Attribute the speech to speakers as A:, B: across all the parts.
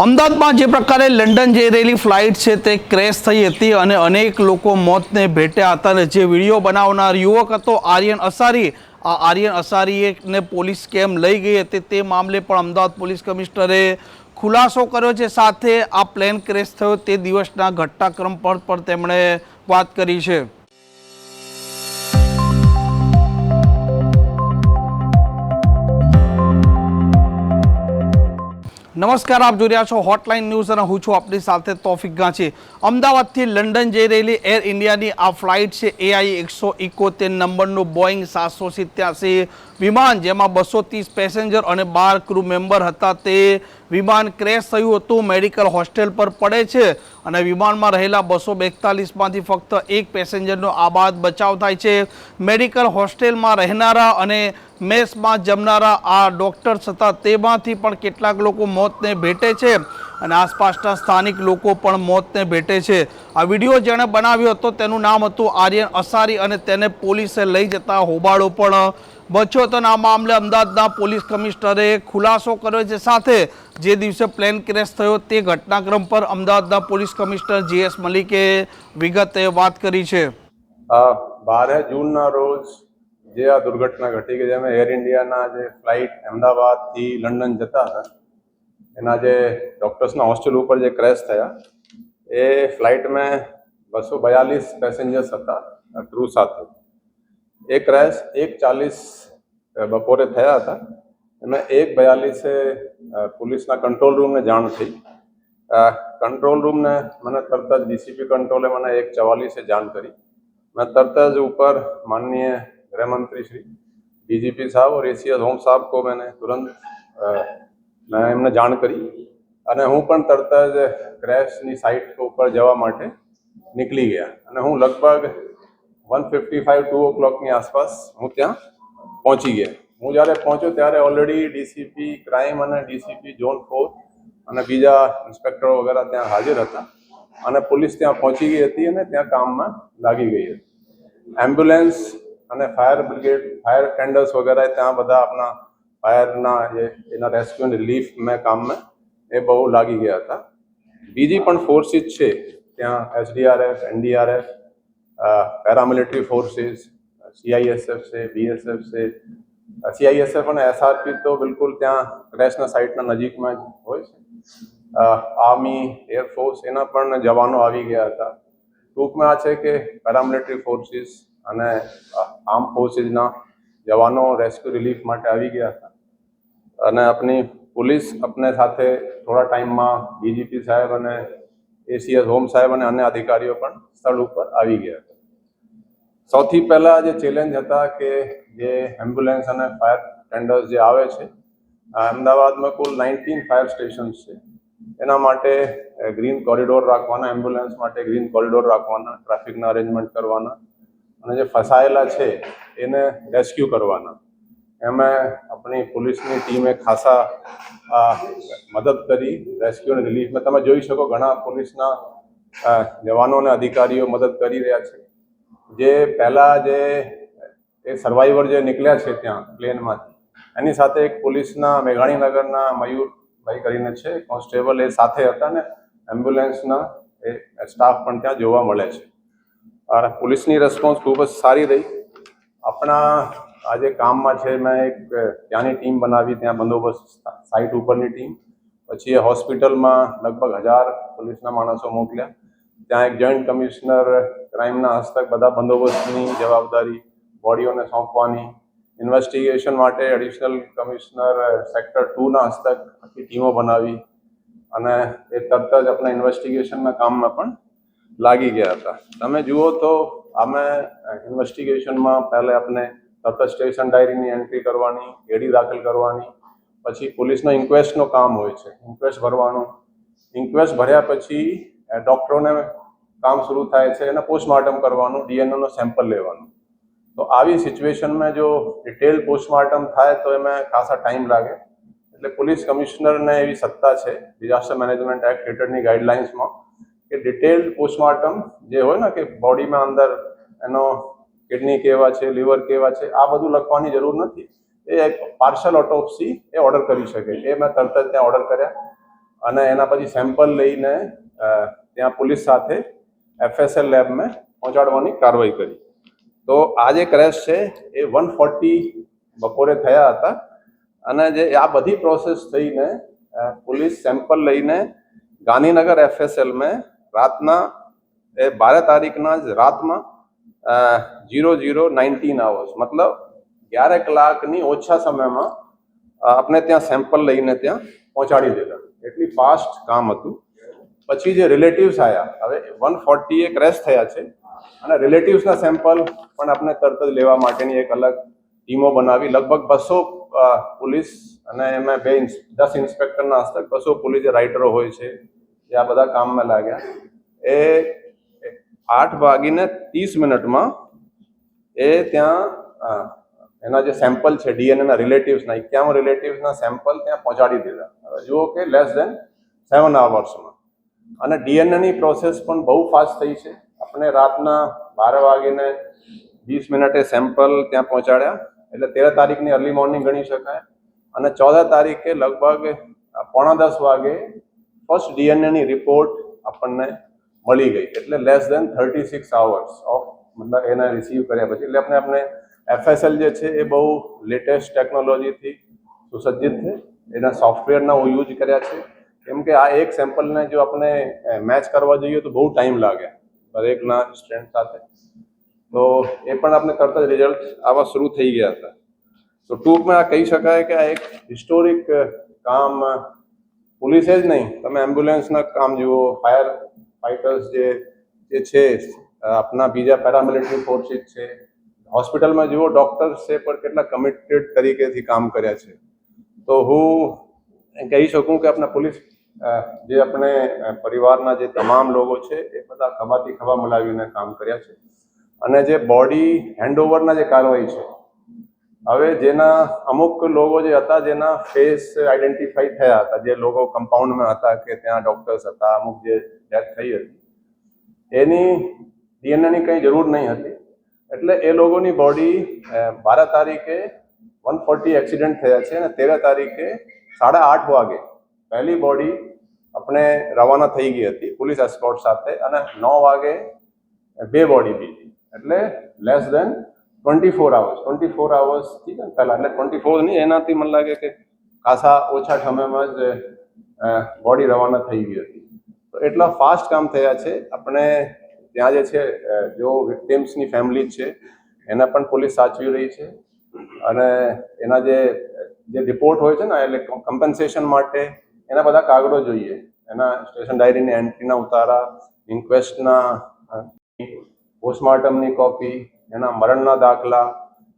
A: અમદાવાદમાં જે પ્રકારે લંડન જઈ રહેલી ફ્લાઇટ છે તે ક્રેશ થઈ હતી અને અનેક લોકો મોતને ભેટ્યા હતા અને જે વિડીયો બનાવનાર યુવક હતો આર્યન અસારી, આ આર્યન અસારીને પોલીસ કેમ લઈ ગઈ હતી તે મામલે પણ અમદાવાદ પોલીસ કમિશનરે ખુલાસો કર્યો છે. સાથે આ પ્લેન ક્રેશ થયો તે દિવસના ઘટનાક્રમ પર પણ તેમણે વાત કરી છે. નમસ્કાર, આપ જોઈ રહ્યા છો હોટલાઇન ન્યૂઝ અને હું છું આપની સાથે તોફિક ગાંચી. અમદાવાદથી લંડન જઈ રહેલી એર ઇન્ડિયાની આ ફ્લાઇટ છે AI-171 નંબરનું બોઈંગ 787 વિમાન, જેમાં 230 પેસેન્જર અને 12 ક્રૂ મેમ્બર હતા. તે વિમાન ક્રેશ થયું હતું, મેડિકલ હોસ્ટેલ પર પડે છે અને વિમાનમાં રહેલા 242માંથી ફક્ત એક પેસેન્જરનો આબાદ બચાવ થાય છે. મેડિકલ હોસ્ટેલમાં રહેનારા અને મેસમાં જમનારા આ ડૉક્ટર્સ હતા, તેમાંથી પણ કેટલાક લોકો મોતને ભેટે છે અને આસપાસના સ્થાનિક લોકો પણ મોતને ભેટે છે. આ વિડીયો જેણે બનાવ્યો હતો તેનું નામ હતું આર્યન અસારી અને તેને પોલીસે લઈ જતા હોબાળો પણ બચ્યો હતો. આ મામલે અમદાવાદના પોલીસ કમિશનરે ખુલાસો કર્યો છે. સાથે જે દિવસે પ્લેન ક્રેશ થયો તે ઘટનાક્રમ પર અમદાવાદના પોલીસ કમિશનર GS મલિકે વિગતે વાત કરી છે.
B: 12 જૂનના રોજ જે આ દુર્ઘટના ઘટી ગઈ, જેમાં એર ઇન્ડિયાના જે ફ્લાઇટ અમદાવાદથી લંડન જતા હતા એના જે ડૉક્ટર્સના હોસ્ટેલ ઉપર જે ક્રેશ થયા, એ ફ્લાઇટમાં 242 પેસેન્જર્સ હતા ક્રૂ સાથે. એ ક્રેશ 1:40 બપોરે થયા હતા. એમાં 1:42 પોલીસના કંટ્રોલ રૂમને જાણ થઈ. કંટ્રોલ રૂમને મને તરત જ DCP કંટ્રોલે મને 1:44 જાણ કરી. मैं तर्त જ ऊपर माननीय गृह मंत्री श्री DGP साहब और ACS होम साहब को मैंने तुरंत मैं એમને જાણ કરી અને હું પણ તરત જ ક્રેશની સાઇટ ઉપર જવા માટે નીકળી ગયા અને હું લગભગ 1:55 2 o'clockની આસપાસ હું ત્યાં પહોંચી ગયા. હું જ્યારે પહોંચ્યો ત્યારે ઓલરેડી DCP ક્રાઇમ અને DCP ઝોન 4 અને બીજા ઇન્સ્પેક્ટરો વગેરે ત્યાં હાજર હતા અને પોલીસ ત્યાં પહોંચી ગઈ હતી અને ત્યાં કામમાં લાગી ગઈ હતી. એમ્બ્યુલન્સ અને ફાયર બ્રિગેડ, ફાયર ટેન્ડર્સ વગેરે ત્યાં બધા આપણા ફાયરના જે એના રેસ્ક્યુ અને રિલીફ મેં કામમાં એ બહુ લાગી ગયા હતા. બીજી પણ ફોર્સિસ છે ત્યાં, SDRF, NDRF, paramilitary forces, CISF છે, BSF છે. CISF અને SRP તો બિલકુલ ત્યાં ક્રેશના સાઇટના નજીકમાં જ હોય છે. આર્મી, એરફોર્સ એના પણ જવાનો આવી ગયા હતા. ટૂંકમાં આ છે કે પેરામિલિટરી ફોર્સિસ અને આર્મ ફોર્સિસના જવાનો રેસ્ક્યુ રિલીફ માટે આવી ગયા હતા અને આપણી પોલીસ अपने સાથે થોડા ટાઈમમાં DGP સાહેબ અને ACS હોમ સાહેબ અને અન્ય અધિકારીઓ પણ સ્થળ ઉપર આવી ગયા હતા. સૌથી પહેલાં જે ચેલેન્જ હતા કે જે એમ્બ્યુલન્સ અને ફાયર ટેન્ડર્સ જે આવે છે, અમદાવાદમાં કુલ 19 ફાયર સ્ટેશન્સ છે. એના માટે ગ્રીન કોરિડોર રાખવાના, એમ્બ્યુલન્સ માટે ગ્રીન કોરિડોર રાખવાના, ટ્રાફિકના અરેન્જમેન્ટ કરવાના અને જે ફસાયેલા છે એને રેસ્ક્યુ કરવાના. એમાં આપણી પોલીસની ટીમે ખાસા મદદ કરી રેસ્ક્યુ અને રિલીફમાં. તમે જોઈ શકો ઘણા પોલીસના જવાનો અને અધિકારીઓ મદદ કરી રહ્યા છે. જે પહેલાં જે એ સર્વાઈવર જે નીકળ્યા છે ત્યાં પ્લેનમાંથી, એની સાથે એક પોલીસના મેઘાણીનગરના મયુરભાઈ કરીને છે કોન્સ્ટેબલ, એ સાથે હતા ને એમ્બ્યુલન્સના એ સ્ટાફ પણ ત્યાં જોવા મળે છે. અને પોલીસની રિસ્પોન્સ ખૂબ જ સારી રહી. આપણા આજે કામમાં છે, મેં એક ત્યાંની ટીમ બનાવી, ત્યાં બંદોબસ્ત સાઇટ ઉપરની ટીમ. પછી એ હોસ્પિટલમાં લગભગ 1000 પોલીસના માણસો મોકલ્યા. ત્યાં એક જોઈન્ટ કમિશનર ક્રાઇમના હસ્તક બધા બંદોબસ્તની જવાબદારી બોડીઓને સોંપવાની. ઇન્વેસ્ટિગેશન માટે એડિશનલ કમિશનર સેક્ટર 2ના હસ્તક આખી ટીમો બનાવી અને એ તરત જ આપણા ઇન્વેસ્ટિગેશનના કામમાં પણ લાગી ગયા હતા. તમે જુઓ તો અમે ઇન્વેસ્ટિગેશનમાં પહેલે આપણે તરત સ્ટેશન ડાયરીની એન્ટ્રી કરવાની, એડી દાખલ કરવાની, પછી પોલીસનો ઇન્ક્વેસ્ટનો કામ હોય છે, ઇન્ક્વેસ્ટ ભરવાનું. ઇન્ક્વેસ્ટ ભર્યા પછી ડૉક્ટરોને કામ શરૂ થાય છે અને પોસ્ટમોર્ટમ કરવાનું, DNAનો સેમ્પલ લેવાનું. તો આવી સિચ્યુએશનમાં જો ડિટેલ પોસ્ટમોર્ટમ થાય તો એમાં ખાસા ટાઈમ લાગે. એટલે પોલીસ કમિશનરને એવી સત્તા છે ડિઝાસ્ટર મેનેજમેન્ટ એક્ટ હેઠળની ગાઈડલાઇન્સમાં કે ડિટેલ પોસ્ટમોર્ટમ જે હોય ને કે બોડીમાં અંદર એનો કિડની કેવા છે, લીવર કેવા છે, આ બધું લખવાની જરૂર નથી. એ એક પાર્શલ ઓટોપ્સી એ ઓર્ડર કરી શકે. એ મેં તરત જ ત્યાં ઓર્ડર કર્યા અને એના પછી સેમ્પલ લઈને ત્યાં પોલીસ સાથે FSL લેબમાં પહોંચાડવાની કાર્યવાહી કરી. તો આ જે ક્રેશ છે એ 1:40 બપોરે થયા હતા અને જે આ બધી પ્રોસેસ થઈને પોલીસ સેમ્પલ લઈને ગાંધીનગર FSLમાં રાતના 12 તારીખના જ રાતમાં 00:19 hours મતલબ 11 કલાકની ઓછા સમયમાં આપણે ત્યાં સેમ્પલ લઈને ત્યાં પહોંચાડી દીધા. એટલી ફાસ્ટ કામ હતું. પછી જે રિલેટિવ્સ આવ્યા, હવે 1:40 એ ક્રેશ થયા છે અને રિલેટિવ્સના સેમ્પલ પણ આપણે તરત જ લેવા માટેની એક અલગ ટીમો બનાવી. લગભગ 200 પોલીસ અને એમાં 10 ઇન્સ્પેક્ટરના હસ્તક 200 પોલીસ રાઇટરો હોય છે એ આ બધા કામમાં લાગ્યા. એ 8:30 એ ત્યાં એના જે સેમ્પલ છે DNAના રિલેટિવ્સના 51 રિલેટિવ્સના સેમ્પલ ત્યાં પહોંચાડી દીધા. હવે જુઓ કે લેસ દેન 7 hours અને DNAની પ્રોસેસ પણ બહુ ફાસ્ટ થઈ છે. આપણે રાતના 12:20 સેમ્પલ ત્યાં પહોંચાડ્યા એટલે 13 તારીખની અર્લી મોર્નિંગ ગણી શકાય અને 14 તારીખે લગભગ 9:45 વાગે ફર્સ્ટ DNAની રિપોર્ટ આપણને મળી ગઈ. એટલે લેસ દેન 36 hours ઓફ મતલબ એને રિસીવ કર્યા પછી એટલે આપણે FSL જે છે એ બહુ લેટેસ્ટ ટેકનોલોજીથી સુસજ્જિત છે. એના સોફ્ટવેરના યુઝ કર્યા છે કેમ કે આ એક સેમ્પલને જો આપણે મેચ કરવા જોઈએ તો બહુ ટાઈમ લાગે દરેકના સ્ટ્રેન્થ સાથે. તો એ પણ આપણે તરત જ રિઝલ્ટ આવા શરૂ થઈ ગયા હતા. તો ટૂંકમાં આ કહી શકાય કે આ એક હિસ્ટોરિક કામ પોલીસે જ નહીં, તમે એમ્બ્યુલન્સના કામ જુઓ, ફાયર ફાઇટર્સ જે છે આપણા બીજા પેરામિલિટરી ફોર્સિસ છે, હોસ્પિટલમાં જુઓ ડૉક્ટર્સ છે પણ કેટલા કમિટેડ તરીકેથી કામ કર્યા છે. તો હું કહી શકું કે આપણા પોલીસ જે આપણે પરિવારના જે તમામ લોકો છે એ બધા ખભાથી ખભા મિલાવીને કામ કર્યા છે. અને જે બોડી હેન્ડઓવરના જે કાર્યવાહી છે, હવે જેના અમુક લોકો જે હતા જેના ફેસ આઈડેન્ટિફાઈ થયા હતા, જે લોકો કમ્પાઉન્ડમાં હતા કે ત્યાં ડૉક્ટર્સ હતા, અમુક જે ડેથ થઈ હતી એની DNAની કંઈ જરૂર નહીં હતી. એટલે એ લોકોની બોડી 12 તારીખે 1:40 એક્સિડન્ટ થયા છે અને 13 તારીખે 8:30 વાગે પહેલી બોડી આપણે રવાના થઈ ગઈ હતી પોલીસ એસ્કોર્ટ સાથે અને 9 વાગે 2 બોડી બીજી. એટલે લેસ દેન 24 hours પહેલાં એટલે 24 નહીં, એનાથી મને લાગે કે ખાસા ઓછા સમયમાં જ બોડી રવાના થઈ ગઈ હતી. તો એટલા ફાસ્ટ કામ થયા છે. આપણે ત્યાં જે છે જો વિક્ટિમ્સની ફેમિલી છે એને પણ પોલીસ સાચવી રહી છે અને એના જે રિપોર્ટ હોય છે ને એટલે કમ્પન્સેશન માટે એના બધા કાગળો જોઈએ, એના સ્ટેશન ડાયરીની એન્ટ્રીના ઉતારા, ઇન્ક્વેસ્ટના, પોસ્ટમોર્ટમની કોપી, એના મરણના દાખલા,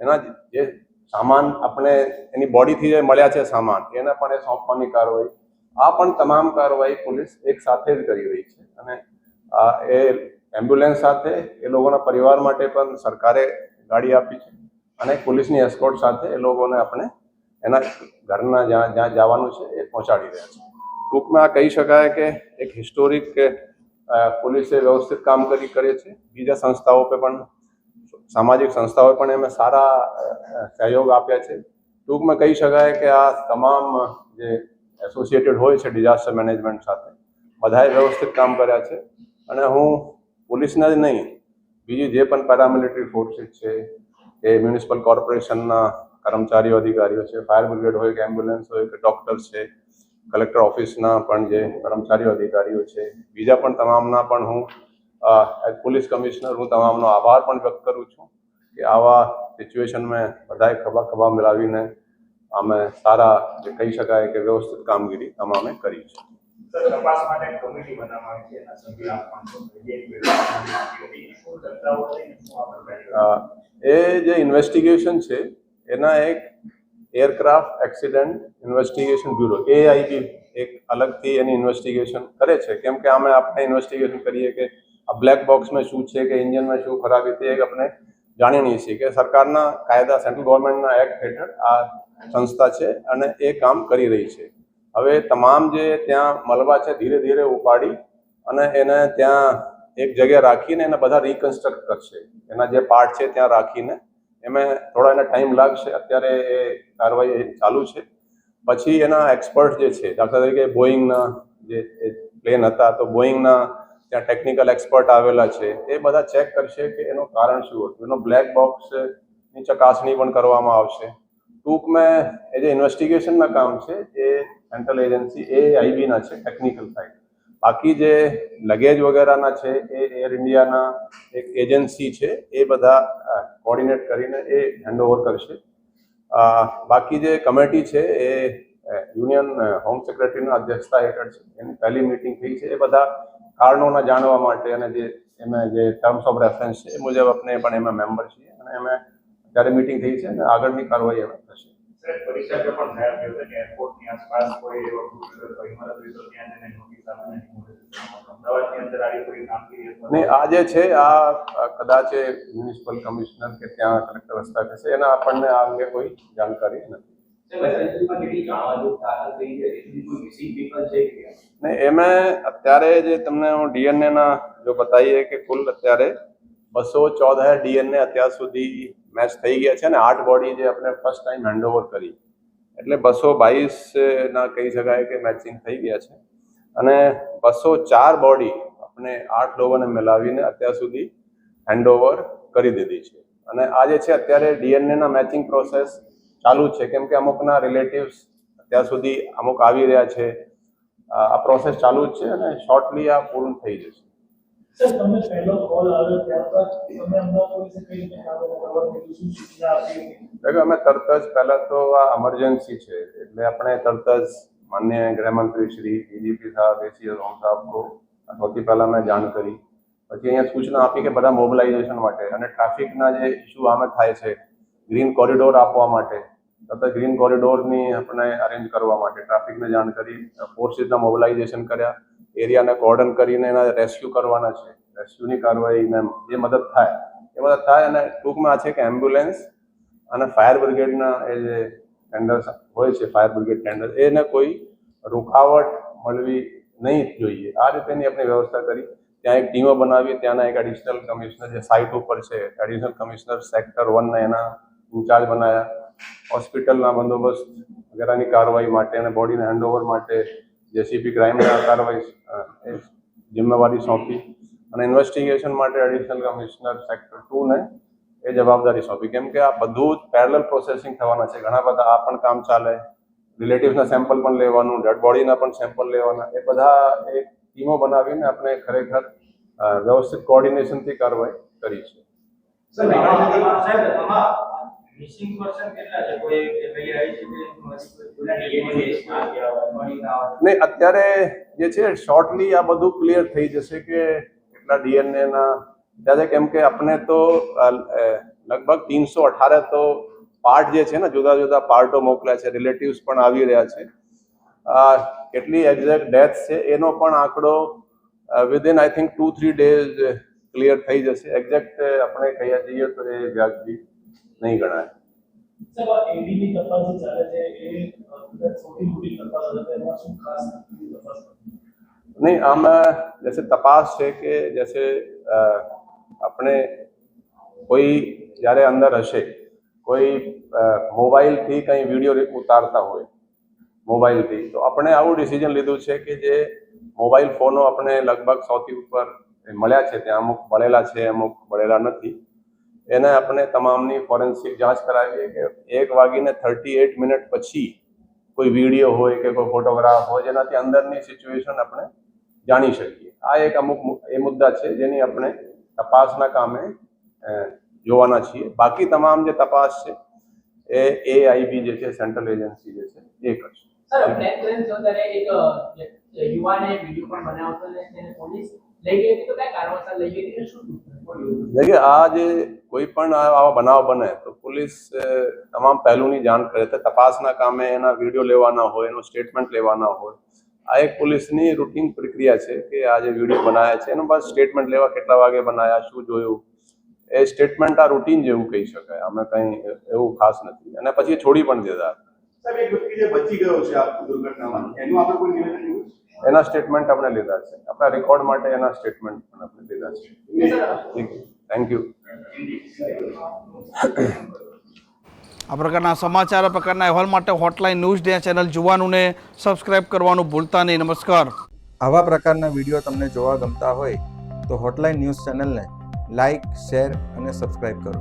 B: એના જે સામાન આપણે એની બોડીથી જે મળ્યા છે સામાન એને પણ એ સોંપવાની કાર્યવાહી, આ પણ તમામ કાર્યવાહી પોલીસ એક સાથે જ કરી રહી છે. અને એ એમ્બ્યુલન્સ સાથે એ લોકોના પરિવાર માટે પણ સરકારે ગાડી આપી છે અને પોલીસની એસ્કોર્ટ સાથે એ લોકોને આપણે એના ઘરના જ્યાં જવાનું છે એ પહોંચાડી રહ્યા છે. ટૂંકમાં આ કહી શકાય કે એક હિસ્ટોરિક પોલીસે વ્યવસ્થિત કામ કરે છે. બીજા સંસ્થાઓ પર પણ, સામાજિક સંસ્થાઓએ પણ એમાં સારા સહયોગ આપ્યા છે. ટૂંકમાં કહી શકાય કે આ તમામ જે એસોસિએટેડ હોય છે ડિઝાસ્ટર મેનેજમેન્ટ સાથે બધાએ વ્યવસ્થિત કામ કર્યા છે. અને હું પોલીસના જ નહીં, બીજી જે પણ પેરામિલિટરી ફોર્સિસ છે, એ મ્યુનિસિપલ કોર્પોરેશનના કર્મચારીઓ અધિકારીઓ છે, ફાયર બ્રિગેડ હોય કે એમ્બ્યુલન્સ હોય કે ડૉક્ટર્સ છે, કલેક્ટર ઓફિસના પણ જે કર્મચારીઓ અધિકારીઓ છે, બીજા પણ તમામના પણ હું એઝ પોલીસ કમિશનર હું તમામનો આભાર પણ વ્યક્ત કરું છું કે આવા સિચ્યુએશનમાં બધાએ ખભા મિલાવીને અમે સારા જે કહી શકાય કે વ્યવસ્થિત કામગીરી તમામે કરી છે.
C: તપાસ માટે કમિટી બનાવવામાં આવી છે, એના સભ્ય
B: એ જે ઇન્વેસ્ટિગેશન છે એના એક aircraft accident investigation bureau AIB એક અલગથી એની ઇન્વેસ્ટિગેશન કરે છે. કેમ કે અમે આપણે ઇન્વેસ્ટિગેશન કરીએ કે આ બ્લેક બોક્સમાં શું છે કે એન્જિનમાં શું ખરાબી હતી, એક આપણે જાણી નહીં છીએ કે સરકારના કાયદા સેન્ટ્રલ ગવર્મેન્ટના એક્ટ હેઠળ આ સંસ્થા છે અને એ કામ કરી રહી છે. હવે તમામ જે ત્યાં મલબા છે ધીરે ધીરે ઉપાડી અને એને ત્યાં એક જગ્યાએ રાખીને એને બધા રિકન્સ્ટ્રક્ટ કરશે. એના જે પાર્ટ છે ત્યાં રાખીને એમાં થોડા એને ટાઈમ લાગશે. અત્યારે એ કાર્યવાહી ચાલુ છે. પછી એના એક્સપર્ટ જે છે, દાખલા તરીકે બોઈંગના જે પ્લેન હતા તો બોઈંગના ત્યાં ટેકનિકલ એક્સપર્ટ આવેલા છે, એ બધા ચેક કરશે કે એનું કારણ શું હતું. એનો બ્લેક બોક્સની ચકાસણી પણ કરવામાં આવશે. ટૂંકમાં એ જે ઇન્વેસ્ટિગેશનના કામ છે એ સેન્ટ્રલ એજન્સી AIB-ના છે, ટેકનિકલ સાઇડ. બાકી જે લગેજ વગેરેના છે એ એર ઇન્ડિયાના એક એજન્સી છે, એ બધા કોર્ડિનેટ કરીને એ હેન્ડઓવર કરશે. બાકી જે કમિટી છે એ યુનિયન હોમ સેક્રેટરીના અધ્યક્ષતા હેઠળ છે, એની પહેલી મિટિંગ થઈ છે. એ બધા કારણોના જાણવા માટે અને જે એમાં જે ટર્મ્સ ઓફ રેફરન્સ છે એ મુજબ આપણે પણ એમાં મેમ્બર છીએ અને એમાં અત્યારે મિટિંગ થઈ છે અને આગળની કાર્યવાહી એમાં થશે.
C: સર, પરીક્ષા પણ થયા છે કે એરપોર્ટની આસપાસ કોઈ એવો ઇમારત હોય તો ત્યાં જઈને નોટિસ આપવાની અમદાવાદની અંદર આવી કોઈ કામગીરી અથવા
B: નહીં, આ જે છે આ કદાચ મ્યુનિસિપલ કમિશનર કે ત્યાં કલેક્ટર હસ્તક હશે, એના આપણને આ અંગે કોઈ જાણકારી નથી. ને એમાં અત્યારે જે તમને હું DNA-ના જો બતાવીએ કે કુલ અત્યારે 214 DNA અત્યાર સુધી મેચ થઈ ગયા છે અને 8 બોડી જે આપણે ફર્સ્ટ ટાઈમ હેન્ડઓવર કરી, એટલે 222 ના કહી શકાય કે મેચિંગ થઈ ગયા છે. અને 204 બોડી આપણે 8 લોકોને મિલાવીને અત્યાર સુધી હેન્ડઓવર કરી દીધી છે. અને આ જે છે અત્યારે DNA-ના મેચિંગ પ્રોસેસ ચાલુ છે, કેમ કે અમુકના રિલેટિવ્સ અત્યાર સુધી અમુક આવી રહ્યા છે. આ પ્રોસેસ ચાલુ જ છે અને શોર્ટલી આ પૂર્ણ થઈ જશે.
D: સર, તમને પહેલો કોલ આવ્યો ત્યારબાદ તમે અમદાવાદ પોલીસે કઈ રીતે કાર્યવાહી કરવાની શું સૂચના આપી?
B: देखो અમે તરત જ પહેલા તો આ ઇમરજન્સી છે એટલે આપણે તરત જ માન્ય ગૃહમંત્રી શ્રી DGP સાહેબ ACS હોમ સાહેબકો સૌથી પહેલાં મેં જાણ કરી. પછી અહીંયા સૂચના આપી કે બધા મોબિલાઇઝેશન માટે અને ટ્રાફિકના જે ઇસ્યુ આમે થાય છે, ગ્રીન કોરિડોર આપવા માટે તથા ગ્રીન કોરિડોરની આપણે અરેન્જ કરવા માટે ટ્રાફિકને જાણ કરી, ફોર્સીસના મોબિલાઇઝેશન કર્યા, એરિયાને કોર્ડન કરીને એના રેસ્ક્યુ કરવાના છે. રેસ્ક્યુની કાર્યવાહીને જે મદદ થાય અને ટૂંકમાં આ છે કે એમ્બ્યુલન્સ અને ફાયર બ્રિગેડના એ જે ટેન્ડર્સ હોય છે, ફાયર બ્રિગેડ ટેન્ડર, એને કોઈ રૂકાવટ મળવી નહીં જોઈએ. આ રીતેની આપણે વ્યવસ્થા કરી. ત્યાં એક ટીમો બનાવી, ત્યાંના એક એડિશનલ કમિશનર જે સાઇટ ઉપર છે, એડિશનલ કમિશનર સેક્ટર 1ના એના ઇન્ચાર્જ બનાવ્યા. હોસ્પિટલના બંદોબસ્ત વગેરેની કાર્યવાહી માટે અને બોડીને હેન્ડઓવર માટે JCP ક્રાઇમના કાર્યવાહી જિમ્મેવારી સોંપી અને ઇન્વેસ્ટિગેશન માટે એડિશનલ કમિશનર સેક્ટર 2ને એ જવાબદારી સોંપી. કેમ કે આ બધું જ પેરેલલ પ્રોસેસિંગ થવાના છે. ઘણા બધા આ પણ કામ ચાલે, રિલેટિવ્સના સેમ્પલ પણ લેવાનું, ડેડ બોડીના પણ સેમ્પલ લેવાના, એ બધા એક ટીમો બનાવીને આપણે ખરેખર વ્યવસ્થિત કોઓર્ડિનેશનથી કાર્યવાહી કરી છે.
E: મિસિંગ પર્સન કેટલા છે? કોઈ પેલી આવી છે
B: નહીં, અત્યારે જે છે શોર્ટલી આ બધું ક્લિયર થઈ જશે કે કેટલા DNA-ના ત્યાં છે. કેમ કે આપણે તો લગભગ 318 તો પાર્ટ જે છે ને, જુદા જુદા પાર્ટો મોકલ્યા છે, રિલેટિવ્સ પણ આવી રહ્યા છે. કેટલી એક્ઝેક્ટ ડેથ છે એનો પણ આંકડો within I think 2-3 days clear થઈ જશે. એક્ઝેક્ટ આપણે કહીએ જઈએ તો એ વ્યાજબી નહીં ગણાય.
D: સર, ADની તપાસ જે ચાલે છે એ સૌથી મોટી તપાસ છે, એમાં શું ખાસ તપાસ?
B: નહીં, આમાં જૈસે તપાસ છે કે જૈસે આપણે કોઈ જ્યારે અંદર હશે, કોઈ મોબાઈલથી કંઈ વિડીયો ઉતારતા હોય મોબાઈલથી, તો આપણે આવું ડિસિઝન લીધું છે કે જે મોબાઈલ ફોનો આપણે લગભગ 100થી ઉપર મળ્યા છે, ત્યાં અમુક મળેલા છે, અમુક મળેલા નથી, એને આપણે તમામની ફોરેન્સિક જાંચ કરાવીએ કે 1:38 પછી કોઈ વિડીયો હોય કે કોઈ ફોટોગ્રાફ હોય જેનાથી અંદરની સિચ્યુએશન આપણે જાણી શકીએ. આ એક અમુક એ મુદ્દા છે જેની આપણે તપાસના કામે જોવાના છીએ. બાકી તમામ જે તપાસ છે એ AIB જે છે, સેન્ટ્રલ એજન્સી જે છે, એ કરશે.
F: સર, બ્લેક ટ્રેન જોતારે એક યુવાને વિડીયો પણ બનાવ્યો હતો ને તેને પોલીસ લઈ ગઈ હતી, તો કયા કારણોસર લઈ ગઈ હતી, શું
B: देखिए आज कोई પણ આવા બનાવ બને તો પોલીસ તમામ પહેલુંની જાણ કરે છે. તપાસના કામે એના વિડીયો લેવાના હોય, એનો સ્ટેટમેન્ટ લેવાના હોય, આ એક પોલીસની રૂટીન પ્રક્રિયા છે કે આ જે વિડીયો બનાવ્યા છે એનો બસ સ્ટેટમેન્ટ લેવા, કેટલા વાગે બનાવ્યા, શું જોયું, એ સ્ટેટમેન્ટ આ રૂટીન જેવું કહી શકાય. અમે કંઈ એવું ખાસ નથી. અને પછી છોડી પણ દીધા.
C: સાહેબ, એક વ્યક્તિ જે બચી ગયો છે આ દુર્ઘટનામાં, એનું આપણે કોઈ નિવેદન લીધું?
B: એના સ્ટેટમેન્ટ આપણે લીધા છે. આપણા રેકોર્ડ માટે એના સ્ટેટમેન્ટ પણ આપણે લીધા છે. Thank you.
A: આ પ્રકારના સમાચાર, આ પ્રકારના અહેવાલ માટે હોટલાઇન ન્યૂઝ ડે ચેનલ જોવાનું ને સબસ્ક્રાઇબ કરવાનું ભૂલતા નહીં. નમસ્કાર.
G: આવા પ્રકારના વિડીયો તમને જોવા ગમતા હોય તો હોટલાઇન ન્યૂઝ ચેનલને લાઇક, શેર અને સબસ્ક્રાઇબ કરો.